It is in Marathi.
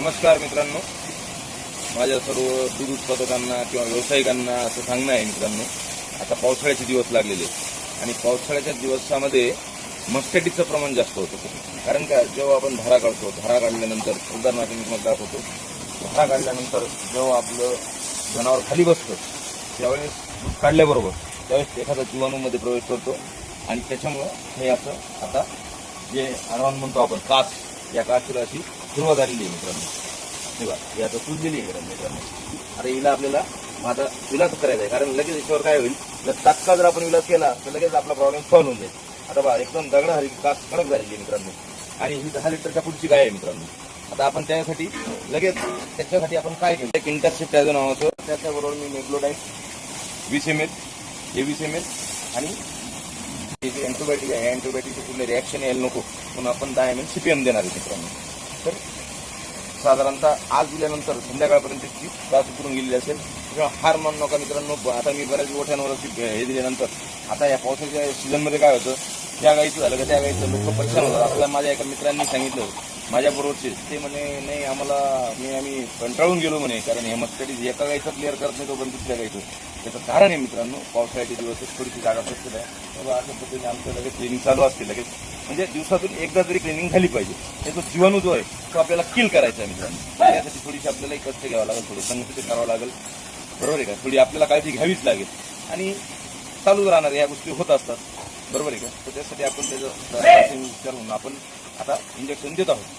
नमस्कार मित्रांनो, माझ्या सर्व दूध उत्पादकांना किंवा व्यावसायिकांना असं सांगणं आहे मित्रांनो, आता पावसाळ्याचे दिवस लागलेले आणि पावसाळ्याच्या दिवसामध्ये मस्टॅटिसचं प्रमाण जास्त होतं. कारण का, जेव्हा आपण धारा काढतो, धारा काढल्यानंतर उदाहरणार्थ मी तुम्हाला दाखवतो, धारा काढल्यानंतर जेव्हा आपलं जनावर खाली बसतं त्यावेळेस दूध काढल्याबरोबर त्यावेळेस एखादा जीवाणूमध्ये प्रवेश करतो आणि त्याच्यामुळं हे असं आता जे अनवान म्हणतो आपण कास, या कासला अशी सुरुवात आलेली आहे मित्रांनो. तेव्हा ही आता सुजलेली आहे मित्रांनो. आता हिला आपल्याला आता विलास करायचा आहे, कारण लगेच याच्यावर काय होईल, जर तात्काळ जर आपण विलास केला तर लगेच आपला प्रॉब्लेम सॉल्व्ह होऊन जाईल. आता बघा, एकदम दगड हरी कास कडक झालेली आहे मित्रांनो आणि ही 10 लिटरच्या पुढची गाय आहे मित्रांनो. आता आपण त्यासाठी लगेच त्याच्यासाठी आपण काय केलं, एक इंटरसेप्ट त्याचं नाव होतं, त्याच्याबरोबर मी मेग्लोडाईन 20 ml, हे 20 ml आणि हे जे अँटीबायोटिक आहे, अँटीबायोटिकची पूर्ण रिॲक्शन यायला नको म्हणून आपण 10 ml CPM देणार आहे मित्रांनो. तर साधारणतः आज दिल्यानंतर संध्याकाळपर्यंत ती त्रास उतरून गेलेली असेल. किंवा हार मानू नका मित्रांनो. आता मी बऱ्याच मोठ्यांवर हे दिल्यानंतर आता या पावसाच्या सीझनमध्ये काय होतं, त्या गाईचं झालं का त्या गाईचं लोक परेशान होतात. आपल्याला माझ्या एका मित्रांनी सांगितलं माझ्याबरोबरचे, ते म्हणे नाही आम्ही कंटाळून गेलो म्हणे, कारण हे मस्टॅटिस एका गाईचं क्लिअर करत नाही तोपर्यंत दुसऱ्या गाईचं. त्याचं कारण आहे मित्रांनो, पावसाळ्याचे दिवस थोडीशी जागा प्रस्तुत आहे. तेव्हा अशा पद्धतीने आमचं लगेच क्लिनिंग चालू असते. लगेच म्हणजे दिवसातून एकदा तरी क्लिनिंग झाली पाहिजे. हे जो जीवाणू जो आहे तो आपल्याला किल करायचा आहे मित्रांनो. त्यासाठी थोडीशी आपल्याला कष्ट घ्यावं लागेल, थोडं संघटित करावं लागेल, बरोबर आहे का. थोडी आपल्याला काळजी घ्यावीच लागेल आणि चालूच राहणार, या गोष्टी होत असतात, बरोबर आहे का. तर त्यासाठी आपण त्याचं विचार म्हणून आपण आता इंजेक्शन देत आहोत.